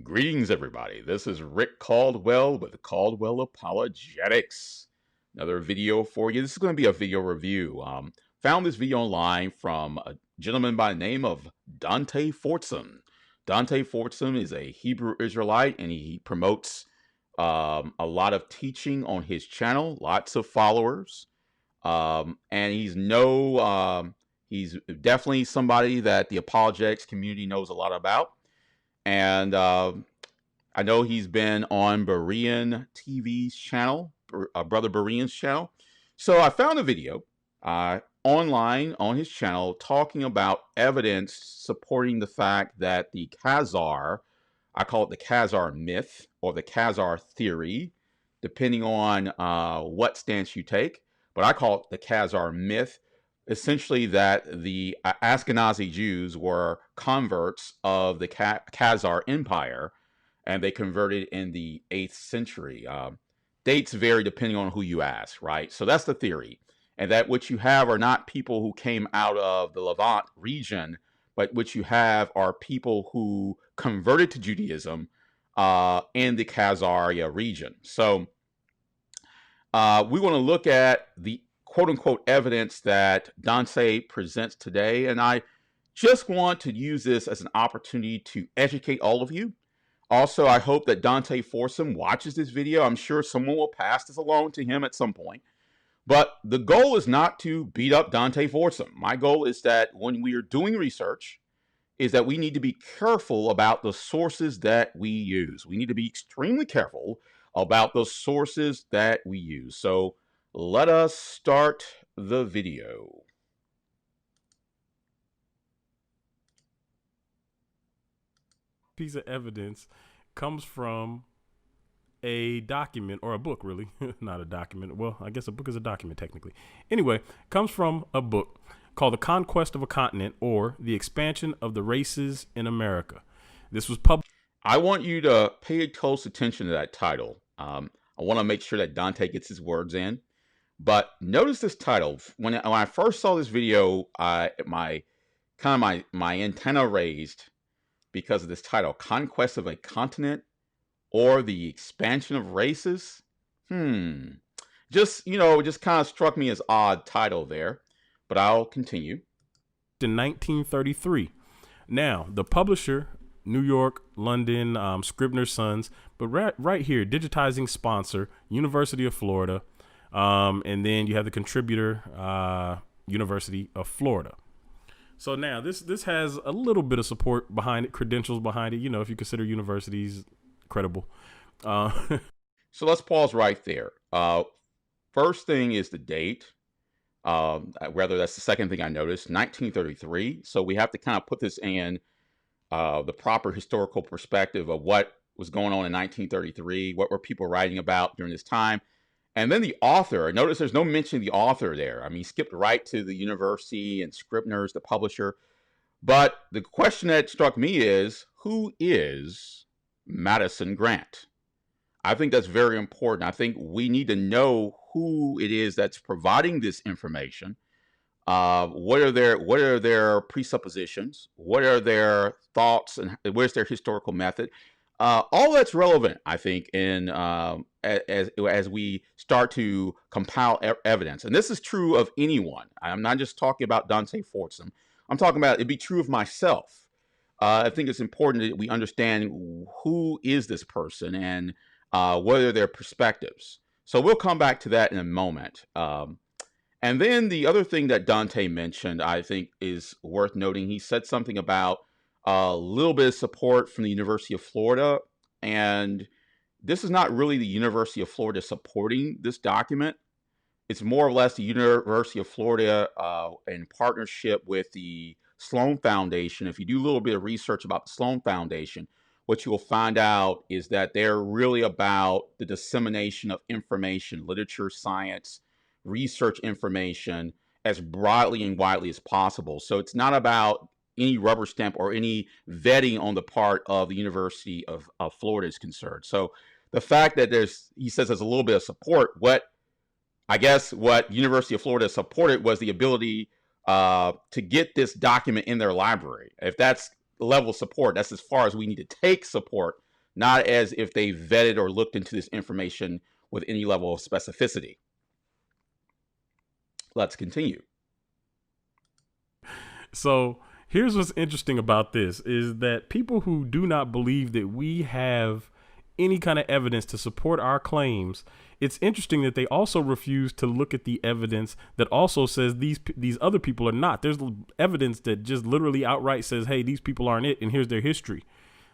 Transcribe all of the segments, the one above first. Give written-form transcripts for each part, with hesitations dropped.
Greetings, everybody. This is Rick Caldwell with Caldwell Apologetics. Another video for you. This is going to be a video review. Found this video online from a gentleman by the name of Dante Fortson. Dante Fortson is a Hebrew Israelite, and he promotes a lot of teaching on his channel. Lots of followers, and he's definitely somebody that the apologetics community knows a lot about. And I know he's been on Berean TV's channel, Brother Berean's channel. So I found a video online on his channel talking about evidence supporting the fact that the Khazar, I call it the Khazar myth or the Khazar theory, depending on what stance you take. But I call it the Khazar myth. Essentially, that the Ashkenazi Jews were converts of the Khazar Empire, and they converted in the 8th century. Dates vary depending on who you ask, right? So that's the theory. And that what you have are not people who came out of the Levant region, but what you have are people who converted to Judaism in the Khazaria region. So we want to look at the quote-unquote evidence that Dante presents today, and I just want to use this as an opportunity to educate all of you. Also, I hope that Dante Fortson watches this video. I'm sure someone will pass this along to him at some point. But the goal is not to beat up Dante Fortson. My goal is that when we are doing research, is that we need to be careful about the sources that we use. We need to be extremely careful about the sources that we use. So let us start the video. Piece of evidence comes from a document, or a book, really. Not a document. Well, I guess a book is a document technically. Anyway, comes from a book called The Conquest of a Continent, or The Expansion of the Races in America. This was published. I want you to pay close attention to that title. I want to make sure that Dante gets his words in. But notice this title. When I first saw this video, my antenna raised because of this title: Conquest of a Continent or the Expansion of Races. Just kind of struck me as odd title there. But I'll continue. In 1933. Now, the publisher, New York, London, Scribner's Sons, but right here, digitizing sponsor, University of Florida. And then you have the contributor, University of Florida. So now this has a little bit of support behind it, credentials behind it, if you consider universities credible. So let's pause right there. First thing is the date. Rather, that's the second thing I noticed, 1933. So we have to kind of put this in the proper historical perspective of what was going on in 1933. What were people writing about during this time? And then the author, notice there's no mention of the author there. I mean, he skipped right to the university and Scribner's, the publisher. But the question that struck me is, who is Madison Grant? I think that's very important. I think we need to know who it is that's providing this information. What are their presuppositions? What are their thoughts, and where's their historical method? All that's relevant, I think, in as we start to compile evidence. And this is true of anyone. I'm not just talking about Dante Fortson. I'm talking about it'd be true of myself. I think it's important that we understand who is this person and what are their perspectives. So we'll come back to that in a moment. And then the other thing that Dante mentioned, I think, is worth noting. He said something about a little bit of support from the University of Florida. And this is not really the University of Florida supporting this document. It's more or less the University of Florida in partnership with the Sloan Foundation. If you do a little bit of research about the Sloan Foundation, what you will find out is that they're really about the dissemination of information, literature, science, research information as broadly and widely as possible. So it's not about any rubber stamp or any vetting on the part of the University of Florida is concerned. So the fact that he says there's a little bit of support, what University of Florida supported was the ability to get this document in their library. If that's the level of support, that's as far as we need to take support not as if they vetted or looked into this information with any level of specificity. Let's continue. So here's what's interesting about this is that people who do not believe that we have any kind of evidence to support our claims, it's interesting that they also refuse to look at the evidence that also says these other people are not. There's evidence that just literally outright says, hey, these people aren't it, and here's their history.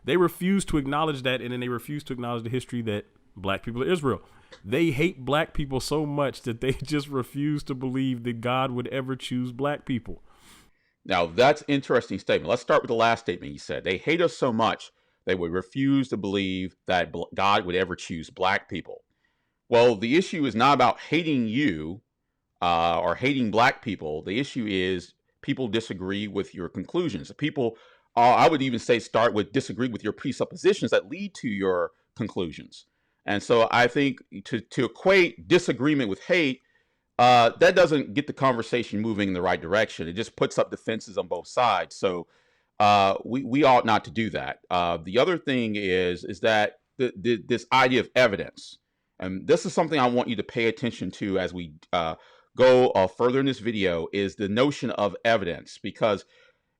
They refuse to acknowledge that, and then they refuse to acknowledge the history that black people are Israel. They hate black people so much that they just refuse to believe that God would ever choose black people. Now, that's an interesting statement. Let's start with the last statement you said. They hate us so much they would refuse to believe that God would ever choose black people. Well, the issue is not about hating you or hating black people. The issue is people disagree with your conclusions. People, I would even say, start with disagree with your presuppositions that lead to your conclusions. And so I think to equate disagreement with hate, that doesn't get the conversation moving in the right direction. It just puts up defenses on both sides. So we ought not to do that. The other thing is that this idea of evidence, and this is something I want you to pay attention to as we go further in this video, is the notion of evidence. Because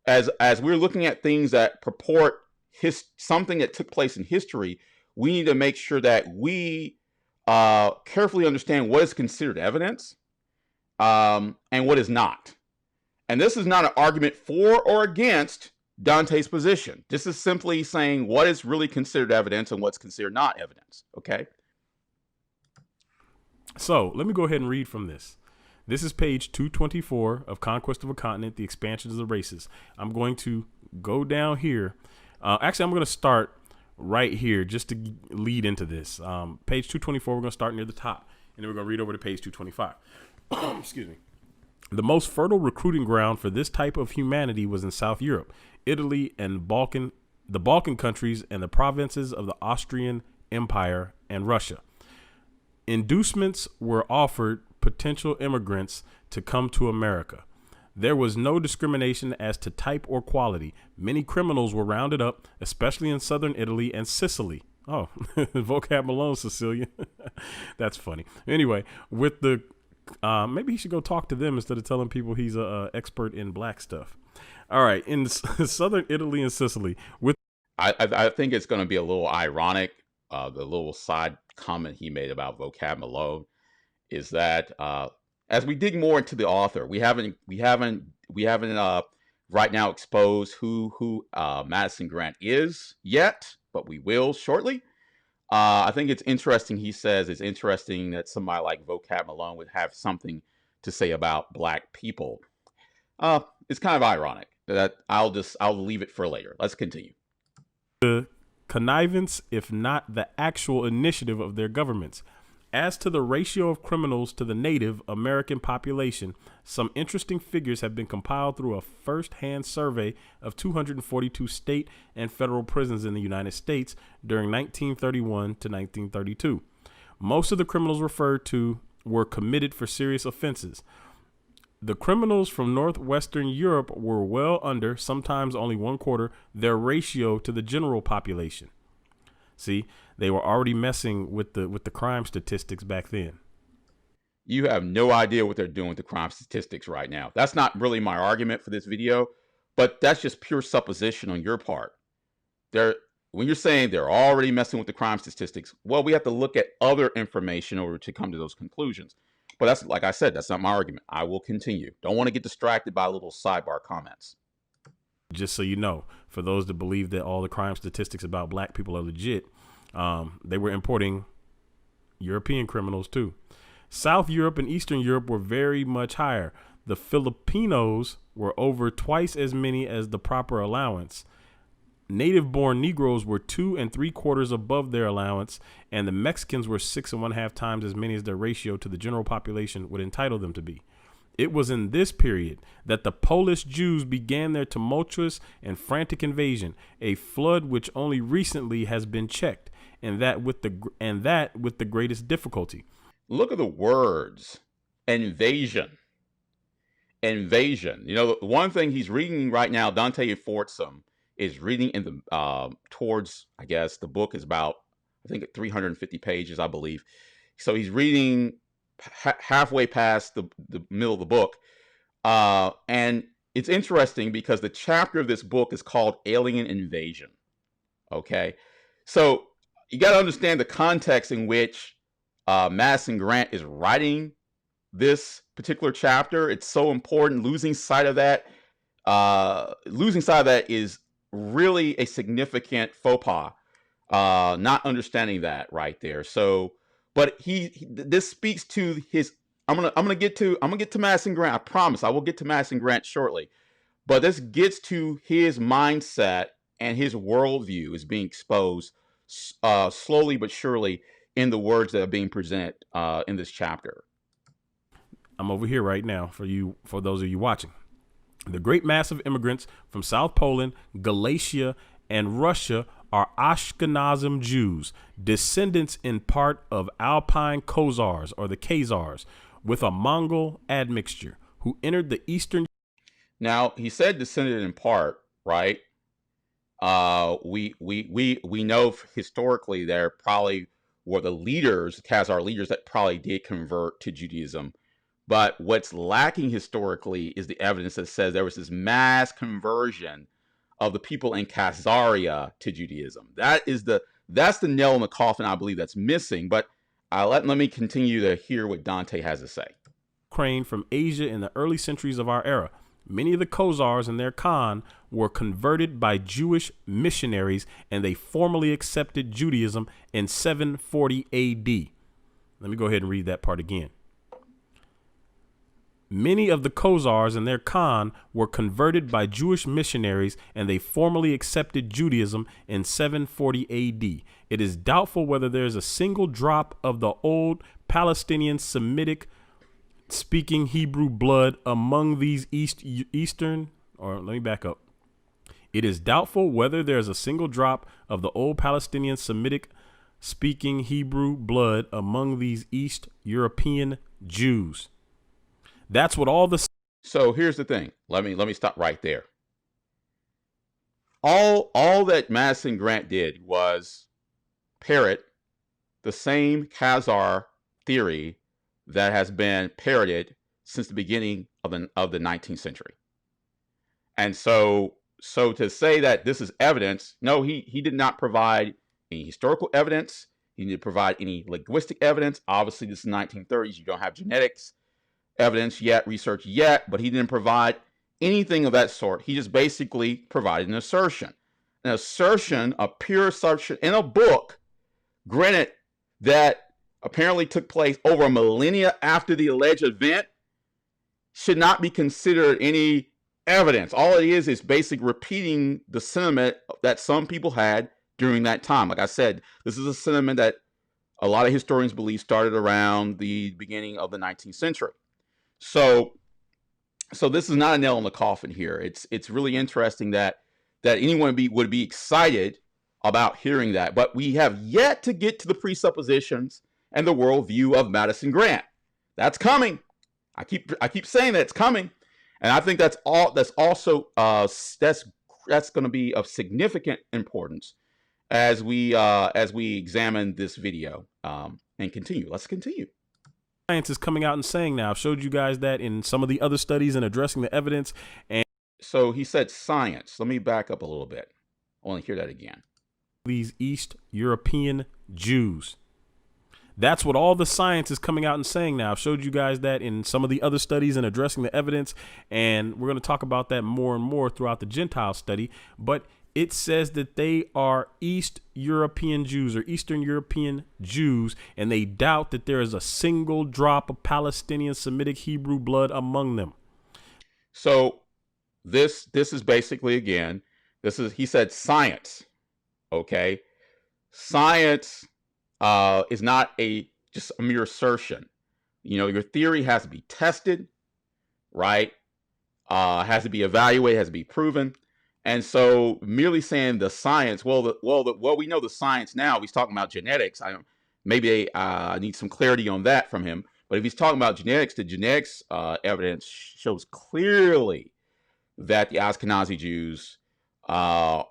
as we're looking at things that purport something that took place in history, we need to make sure that we carefully understand what is considered evidence and what is not. And this is not an argument for or against Dante's position. This is simply saying what is really considered evidence and what's considered not evidence. Okay? So let me go ahead and read from this. This is page 224 of Conquest of a Continent, The Expansions of the Races. I'm going to go down here. Actually, I'm going to start right here just to lead into this. Page 224, we're going to start near the top, and then we're going to read over to page 225. Excuse me. The most fertile recruiting ground for this type of humanity was in South Europe, Italy, and the Balkan countries, and the provinces of the Austrian Empire and Russia. Inducements were offered potential immigrants to come to America. There was no discrimination as to type or quality. Many criminals were rounded up, especially in southern Italy and Sicily. Oh, vocab alone, Sicilia. That's funny. Anyway, with the maybe he should go talk to them instead of telling people he's a expert in black stuff. All right, in southern Italy and Sicily, with I think it's going to be a little ironic. The little side comment he made about vocab alone is that as we dig more into the author, we haven't right now exposed who Madison Grant is yet, but we will shortly. I think it's interesting. He says it's interesting that somebody like vocab alone would have something to say about black people. It's kind of ironic. That I'll leave it for later. Let's continue. The connivance, if not the actual initiative of their governments. As to the ratio of criminals to the native American population, some interesting figures have been compiled through a first-hand survey of 242 state and federal prisons in the United States during 1931 to 1932. Most of the criminals referred to were committed for serious offenses. The criminals from northwestern Europe were well under, sometimes only 1/4, their ratio to the general population. See, they were already messing with the crime statistics back then. You have no idea what they're doing with the crime statistics right now. That's not really my argument for this video, but that's just pure supposition on your part. When you're saying they're already messing with the crime statistics, well, we have to look at other information in order to come to those conclusions. But that's, like I said, that's not my argument. I will continue. Don't want to get distracted by little sidebar comments. Just so you know, for those that believe that all the crime statistics about black people are legit, they were importing European criminals too. South Europe and Eastern Europe were very much higher. The Filipinos were over twice as many as the proper allowance. Native-born Negroes were 2 3/4 above their allowance, and the Mexicans were 6 1/2 times as many as their ratio to the general population would entitle them to be. It was in this period that the Polish Jews began their tumultuous and frantic invasion, a flood which only recently has been checked, and that with the greatest difficulty. Look at the words. Invasion. Invasion. You know, the one thing he's reading right now, Dante Fortson, is reading in the towards, I guess the book is about, I think 350 pages, I believe. So he's reading halfway past the middle of the book, and it's interesting because the chapter of this book is called Alien Invasion. Okay, so you got to understand the context in which Madison Grant is writing this particular chapter. It's so important. Losing sight of that is really a significant faux pas. Not understanding that right there. So, but this speaks to his. I'm gonna get to Madison Grant. I promise I will get to Madison Grant shortly. But this gets to his mindset, and his worldview is being exposed slowly but surely in the words that are being presented in this chapter. I'm over here right now for those of you watching. The great mass of immigrants from South Poland, Galatia, and Russia are Ashkenazi Jews, descendants in part of Alpine Khazars, or the Khazars, with a Mongol admixture, who entered the eastern. Now, he said descended in part, right? We know historically there probably were the leaders, Khazar leaders, that probably did convert to Judaism. But what's lacking historically is the evidence that says there was this mass conversion of the people in Khazaria to Judaism. That's the nail in the coffin, I believe, that's missing. But let me continue to hear what Dante has to say. Ukraine from Asia in the early centuries of our era. Many of the Khazars and their Khan were converted by Jewish missionaries, and they formally accepted Judaism in 740 AD. Let me go ahead and read that part again. Many of the Khazars and their Khan were converted by Jewish missionaries, and they formally accepted Judaism in 740 AD. It is doubtful whether there is a single drop of the old Palestinian Semitic speaking Hebrew blood among these Eastern, or let me back up. It is doubtful whether there is a single drop of the old Palestinian Semitic speaking Hebrew blood among these East European Jews. That's what all the. So here's the thing. Let me stop right there. All that Madison Grant did was parrot the same Khazar theory that has been parroted since the beginning of the 19th century. And so to say that this is evidence, no, he did not provide any historical evidence. He didn't provide any linguistic evidence. Obviously, this is the 1930s. You don't have genetics evidence yet, research yet, but he didn't provide anything of that sort. He just basically provided an assertion, a pure assertion in a book, granted, that apparently took place over a millennia after the alleged event, should not be considered any evidence. All it is basically repeating the sentiment that some people had during that time. Like I said, this is a sentiment that a lot of historians believe started around the beginning of the 19th century. So this is not a nail in the coffin here. It's really interesting that anyone would be excited about hearing that, but we have yet to get to the presuppositions and the worldview of Madison Grant. That's coming. I keep saying that it's coming, and I think that's also going to be of significant importance as we examine this video and continue. Let's continue. Science is coming out and saying now. I've showed you guys that in some of the other studies and addressing the evidence. And so he said science. Let me back up a little bit. I want to hear that again. These East European Jews. That's what all the science is coming out and saying now. I've showed you guys that in some of the other studies and addressing the evidence, and we're going to talk about that more and more throughout the Gentile study. But it says that they are East European Jews or Eastern European Jews, and they doubt that there is a single drop of Palestinian Semitic Hebrew blood among them. So this is basically, again, he said science. Okay, science is not just a mere assertion. Your theory has to be tested, right? Has to be evaluated, has to be proven. And so merely saying the science, we know the science now. He's talking about genetics. I need some clarity on that from him. But if he's talking about genetics, the genetics evidence shows clearly that the Ashkenazi Jews are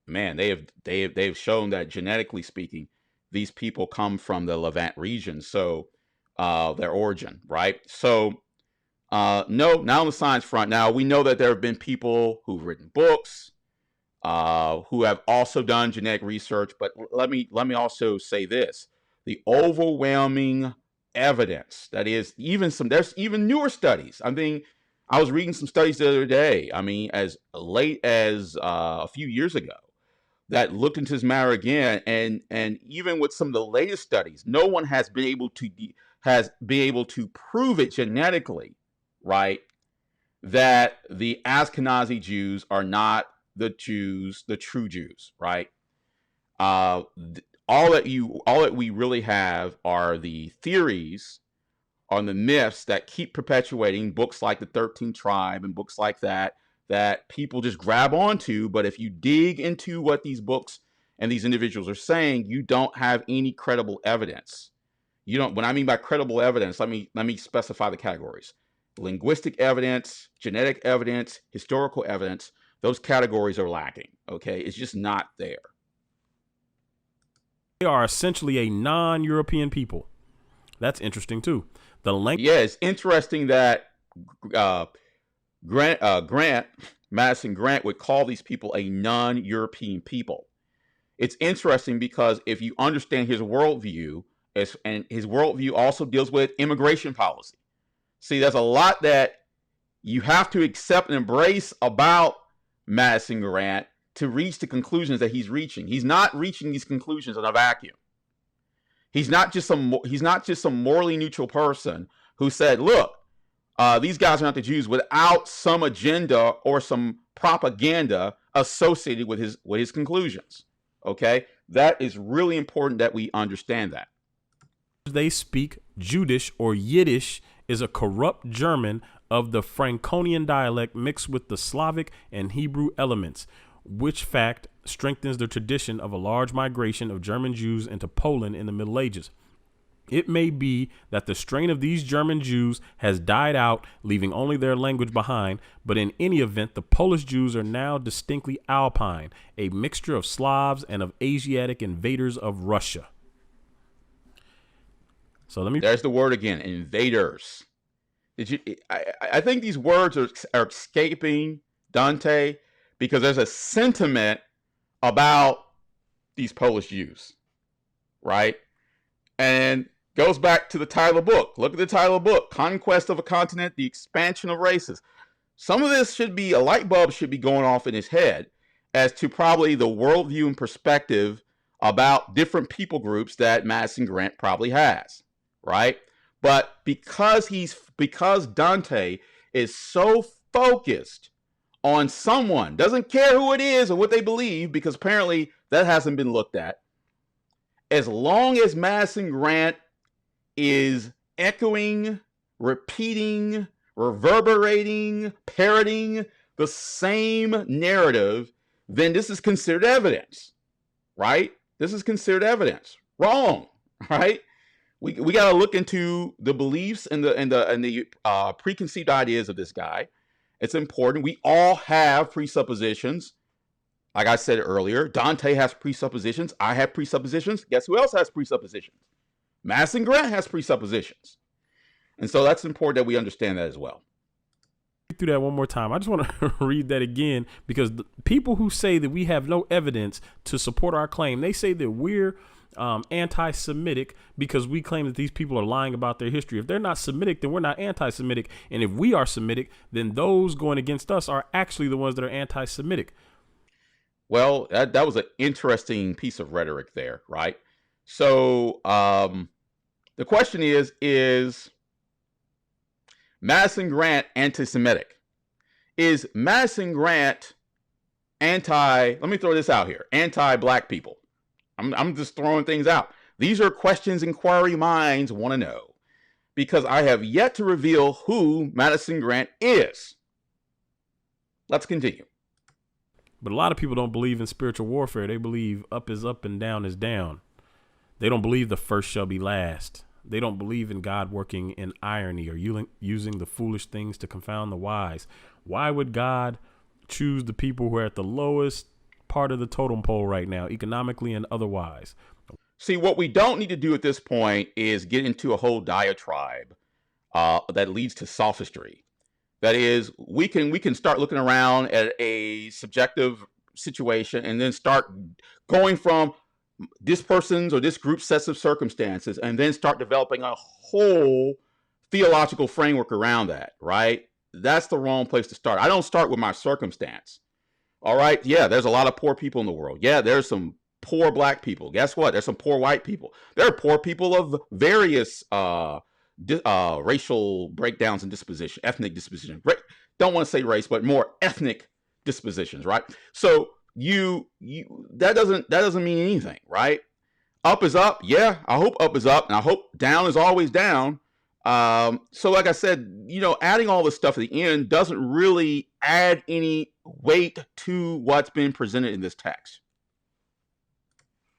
man, they've shown that genetically speaking, these people come from the Levant region. So their origin, right? So no, not on the science front. Now we know that there have been people who've written books, who have also done genetic research. But let me also say this: the overwhelming evidence that is there's even newer studies. I mean, I was reading some studies the other day. I mean, as late as a few years ago, that looked into this matter again, and even with some of the latest studies, no one has been able to prove it genetically, right? That the Ashkenazi Jews are not the Jews, the true Jews, right? All that we really have are the theories, on the myths that keep perpetuating, books like the 13th Tribe and books like that people just grab onto. But if you dig into what these books and these individuals are saying, you don't have any credible evidence. You don't. When I mean by credible evidence, let me specify the categories: linguistic evidence, genetic evidence, historical evidence. Those categories are lacking. Okay, it's just not there. They are essentially a non-European people. That's interesting too. The language. Yeah, it's interesting that Madison Grant would call these people a non-European people. It's interesting because if you understand his worldview, and his worldview also deals with immigration policy. See, there's a lot that you have to accept and embrace about Madison Grant to reach the conclusions that he's reaching. He's not reaching these conclusions in a vacuum. He's not just some morally neutral person who said, "Look, these guys are not the Jews," without some agenda or some propaganda associated with his conclusions. Okay, that is really important that we understand that. They speak Judish or Yiddish is a corrupt German of the Franconian dialect mixed with the Slavic and Hebrew elements, which fact strengthens the tradition of a large migration of German Jews into Poland in the Middle Ages. It may be that the strain of these German Jews has died out, leaving only their language behind, but in any event, the Polish Jews are now distinctly Alpine, a mixture of Slavs and of Asiatic invaders of Russia. So there's the word again, invaders. I think these words are escaping Dante because there's a sentiment about these Polish Jews, right? And goes back to the title of the book. Look at the title of the book: Conquest of a Continent, the Expansion of Races. Some of this a light bulb should be going off in his head as to probably the worldview and perspective about different people groups that Madison Grant probably has, right? But because Dante is so focused on someone, doesn't care who it is or what they believe, because apparently that hasn't been looked at. As long as Madison Grant is echoing, repeating, reverberating, parroting the same narrative, then this is considered evidence, right? This is considered evidence. Wrong, right? We got to look into the beliefs and the preconceived ideas of this guy. It's important. We all have presuppositions. Like I said earlier, Dante has presuppositions. I have presuppositions. Guess who else has presuppositions? Madison Grant has presuppositions. And so that's important that we understand that as well. Through that one more time. I just want to read that again, because the people who say that we have no evidence to support our claim, they say that we're anti-Semitic because we claim that these people are lying about their history. If they're not Semitic, then we're not anti-Semitic. And if we are Semitic, then those going against us are actually the ones that are anti-Semitic. Well, that was an interesting piece of rhetoric there, right? So the question is Madison Grant anti-Semitic? Is Madison Grant let me throw this out here, anti-black people? I'm just throwing things out. These are questions inquiry minds want to know, because I have yet to reveal who Madison Grant is. Let's continue. But a lot of people don't believe in spiritual warfare. They believe up is up and down is down. They don't believe the first shall be last. They don't believe in God working in irony or using the foolish things to confound the wise. Why would God choose the people who are at the lowest part of the totem pole right now, economically and otherwise. See, what we don't need to do at this point is get into a whole diatribe that leads to sophistry. That is, we can start looking around at a subjective situation and then start going from this person's or this group's sets of circumstances and then start developing a whole theological framework around that, right? That's the wrong place to start. I don't start with my circumstance. All right. Yeah, there's a lot of poor people in the world. Yeah, there's some poor black people. Guess what? There's some poor white people. There are poor people of various racial breakdowns and disposition, ethnic disposition. Don't want to say race, but more ethnic dispositions, right? So that doesn't mean anything, right? Up is up. Yeah, I hope up is up, and I hope down is always down. So like I said, adding all this stuff at the end doesn't really add any weight to what's been presented in this text.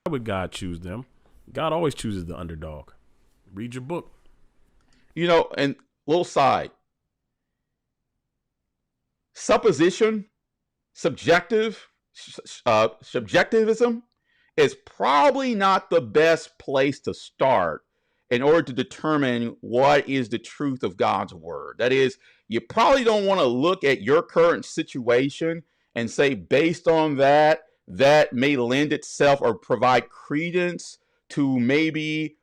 Why would God choose them? God always chooses the underdog. Read your book. And little side. Supposition, subjectivism is probably not the best place to start in order to determine what is the truth of God's word. That is, you probably don't want to look at your current situation and say, based on that may lend itself or provide credence to maybe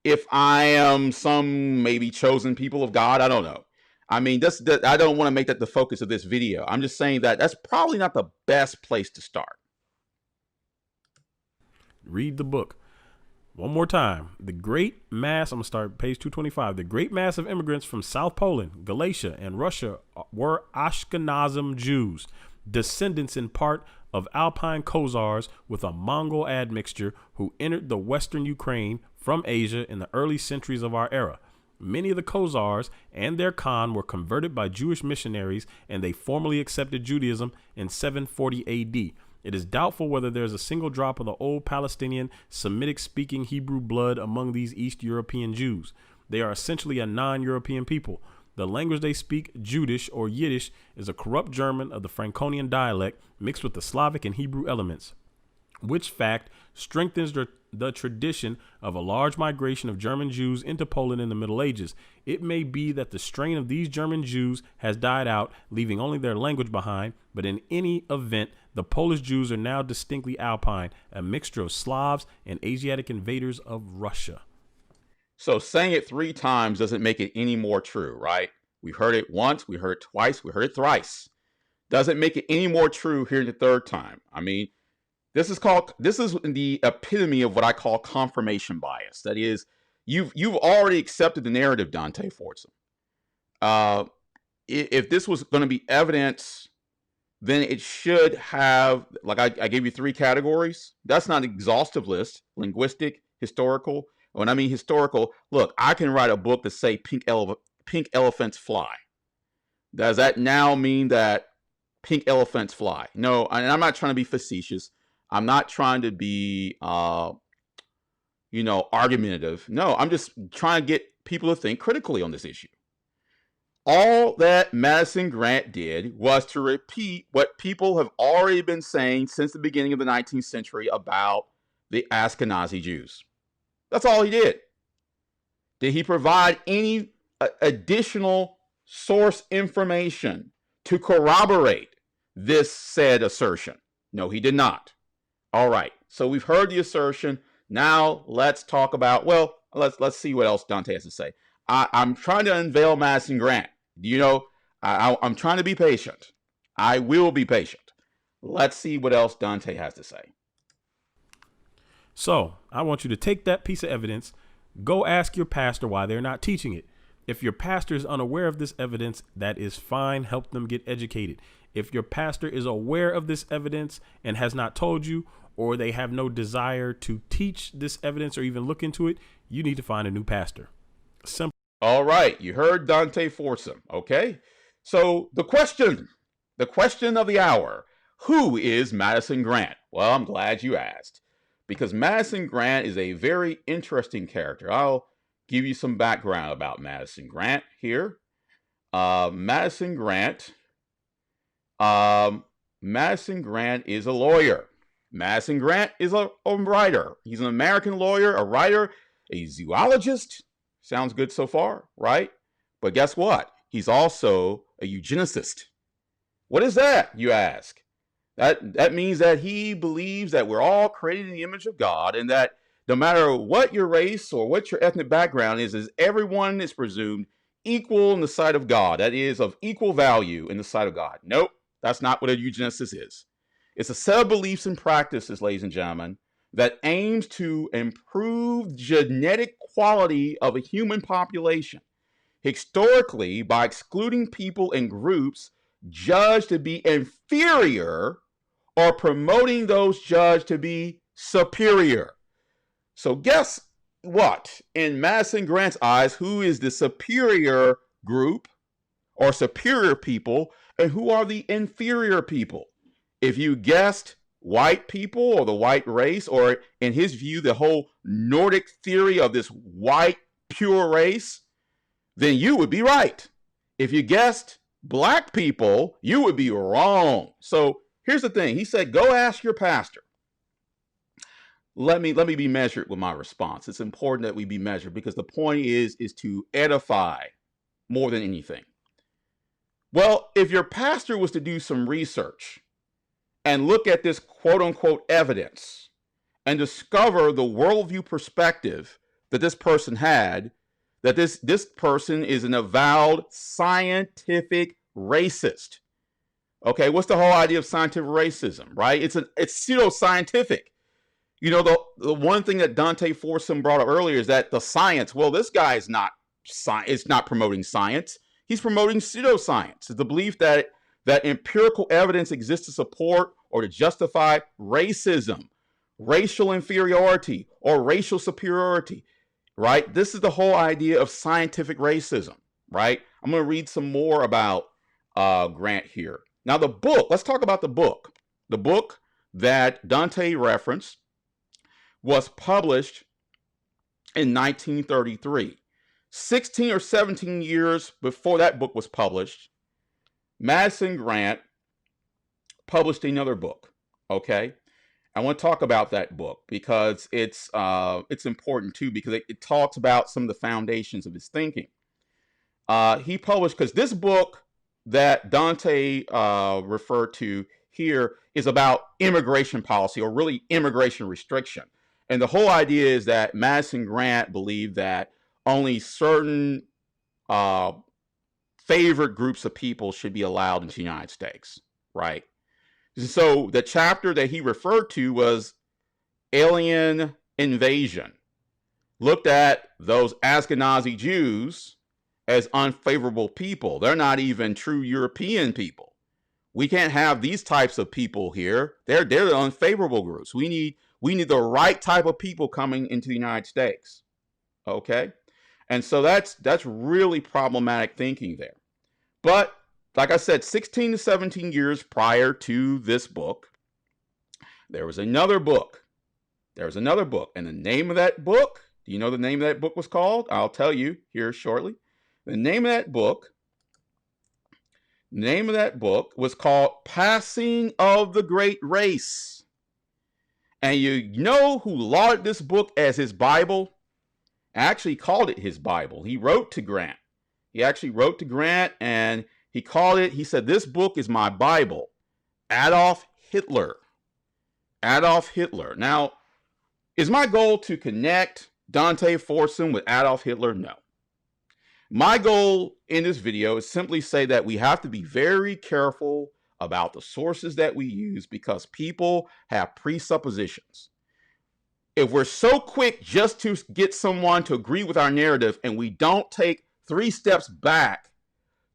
if I am some maybe chosen people of God. I don't know. I mean, I don't want to make that the focus of this video. I'm just saying that that's probably not the best place to start. Read the book. One more time. The great mass, I'm going to start page 225. The great mass of immigrants from South Poland, Galatia, and Russia were Ashkenazi Jews, descendants in part of Alpine Khazars with a Mongol admixture who entered the western Ukraine from Asia in the early centuries of our era. Many of the Khazars and their Khan were converted by Jewish missionaries, and they formally accepted Judaism in 740 AD. It is doubtful whether there is a single drop of the old Palestinian Semitic-speaking Hebrew blood among these East European Jews. They are essentially a non-European people. The language they speak, Judish or Yiddish, is a corrupt German of the Franconian dialect mixed with the Slavic and Hebrew elements, which fact strengthens the tradition of a large migration of German Jews into Poland in the Middle Ages. It may be that the strain of these German Jews has died out, leaving only their language behind, but in any event, the Polish Jews are now distinctly Alpine, a mixture of Slavs and Asiatic invaders of Russia. So saying it 3 times doesn't make it any more true, right? We've heard it once, we heard it twice, we heard it thrice. Doesn't make it any more true here in the 3rd time. I mean, this is the epitome of what I call confirmation bias. That is, you've already accepted the narrative, Dante Fortson. If this was going to be evidence, then it should have, like I gave you 3 categories. That's not an exhaustive list. Linguistic, historical. When I mean historical, look, I can write a book that say pink elephants fly. Does that now mean that pink elephants fly? No, and I'm not trying to be facetious. I'm not trying to be, argumentative. No, I'm just trying to get people to think critically on this issue. All that Madison Grant did was to repeat what people have already been saying since the beginning of the 19th century about the Ashkenazi Jews. That's all he did. Did he provide any additional source information to corroborate this said assertion? No, he did not. All right. So we've heard the assertion. Now let's talk about, let's see what else Dante has to say. I'm trying to unveil Madison Grant. I'm trying to be patient. I will be patient. Let's see what else Dante has to say. So I want you to take that piece of evidence, go ask your pastor why they're not teaching it. If your pastor is unaware of this evidence, that is fine. Help them get educated. If your pastor is aware of this evidence and has not told you, or they have no desire to teach this evidence or even look into it, you need to find a new pastor. Simple. All right. You heard Dante Fortson. Okay. So the question of the hour, who is Madison Grant? Well, I'm glad you asked, because Madison Grant is a very interesting character. I'll give you some background about Madison Grant here. Madison Grant Um, Madison Grant is a lawyer. Madison Grant is a writer. He's an American lawyer, a writer, a zoologist. Sounds good so far, right? But guess what? He's also a eugenicist. What is that, you ask? That means that he believes that we're all created in the image of God, and that no matter what your race or what your ethnic background is everyone is presumed equal in the sight of God. That is, of equal value in the sight of God. Nope, that's not what a eugenicist is. It's a set of beliefs and practices, ladies and gentlemen, that aims to improve genetic quality of a human population, historically by excluding people and groups judged to be inferior or promoting those judged to be superior. So guess what? In Madison Grant's eyes, who is the superior group or superior people, and who are the inferior people? If you guessed white people or the white race, or in his view, the whole Nordic theory of this white pure race, then you would be right. If you guessed black people, you would be wrong. So here's the thing. He said, go ask your pastor. Let me be measured with my response. It's important that we be measured because the point is to edify more than anything. Well, if your pastor was to do some research and look at this quote unquote evidence and discover the worldview perspective that this person had, that this person is an avowed scientific racist. Okay, what's the whole idea of scientific racism, right? It's pseudoscientific. You know, the one thing that Dante Fortson brought up earlier is that the science, well, this guy is not promoting science. He's promoting pseudoscience. It's the belief that empirical evidence exists to support or to justify racism, racial inferiority, or racial superiority, right? This is the whole idea of scientific racism, right? I'm going to read some more about Grant here. Now, the book, let's talk about the book. The book that Dante referenced was published in 1933. 16 or 17 years before that book was published, Madison Grant published another book, okay? I want to talk about that book because it's important too, because it talks about some of the foundations of his thinking. He published, because this book that Dante referred to here is about immigration policy, or really immigration restriction. And the whole idea is that Madison Grant believed that only certain favored groups of people should be allowed into the United States, right? So the chapter that he referred to was alien invasion. Looked at those Ashkenazi Jews as unfavorable people. They're not even true European people. We can't have these types of people here. They're the unfavorable groups. We need the right type of people coming into the United States. Okay? And so that's really problematic thinking there. But like I said, 16 to 17 years prior to this book, there was another book. And the name of that book, do you know the name of that book was called? I'll tell you here shortly. The name of that book was called Passing of the Great Race. And you know who lauded this book as his Bible? Actually called it his Bible. He wrote to Grant. And he said, this book is my Bible. Adolf Hitler. Now, is my goal to connect Dante Fortson with Adolf Hitler? No. My goal in this video is simply say that we have to be very careful about the sources that we use because people have presuppositions. If we're so quick just to get someone to agree with our narrative and we don't take 3 steps back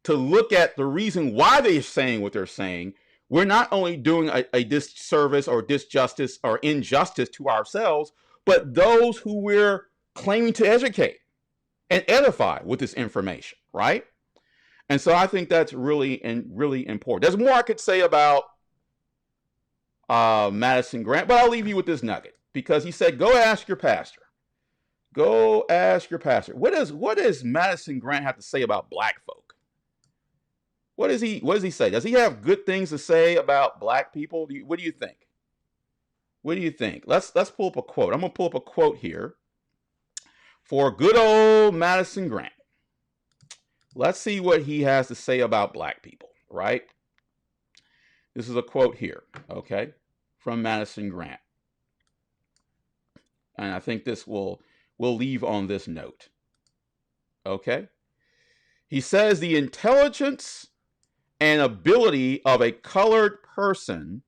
to look at the reason why they're saying what they're saying, we're not only doing a disservice or disjustice or injustice to ourselves, but those who we're claiming to educate and edify with this information, right? And so I think that's really important. There's more I could say about Madison Grant, but I'll leave you with this nugget because he said, go ask your pastor. Go ask your pastor. What does Madison Grant have to say about black folk? What does he say? Does he have good things to say about black people? What do you think? What do you think? Let's pull up a quote. I'm gonna pull up a quote here for good old Madison Grant. Let's see what he has to say about black people, right? This is a quote here, okay, from Madison Grant. And I think this we'll leave on this note. Okay? He says the intelligence and ability of a colored person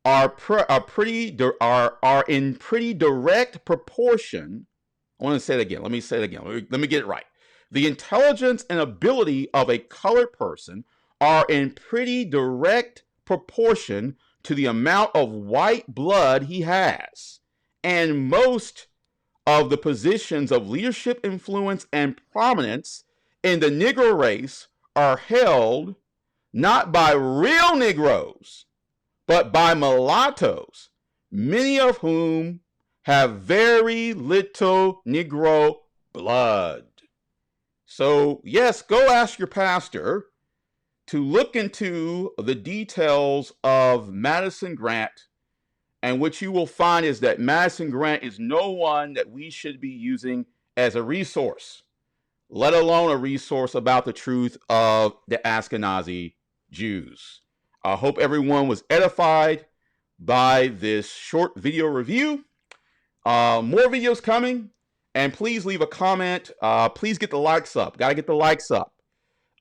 are in pretty direct proportion. I want to say it again. Let me say it again. Let me get it right. The intelligence and ability of a colored person are in pretty direct proportion to the amount of white blood he has. And most of the positions of leadership, influence, and prominence in the Negro race are held not by real Negroes, but by mulattoes, many of whom have very little Negro blood. So, yes, go ask your pastor to look into the details of Madison Grant. And what you will find is that Madison Grant is no one that we should be using as a resource, let alone a resource about the truth of the Ashkenazi Jews. I hope everyone was edified by this short video review. More videos coming, and please leave a comment. Please get the likes up. Got to get the likes up.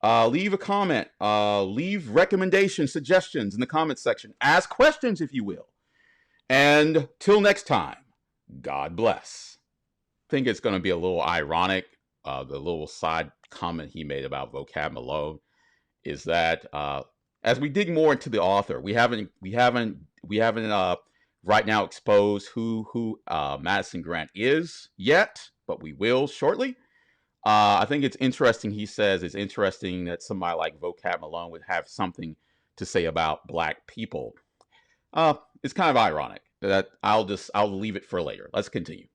Leave a comment. Leave recommendations, suggestions in the comment section. Ask questions if you will. And till next time, God bless. I think it's going to be a little ironic. The little side comment he made about vocab Malone is that as we dig more into the author, we haven't right now exposed who Madison Grant is yet, but we will shortly. I think it's interesting. He says it's interesting that somebody like vocab Malone would have something to say about black people. It's kind of ironic that I'll leave it for later. Let's continue.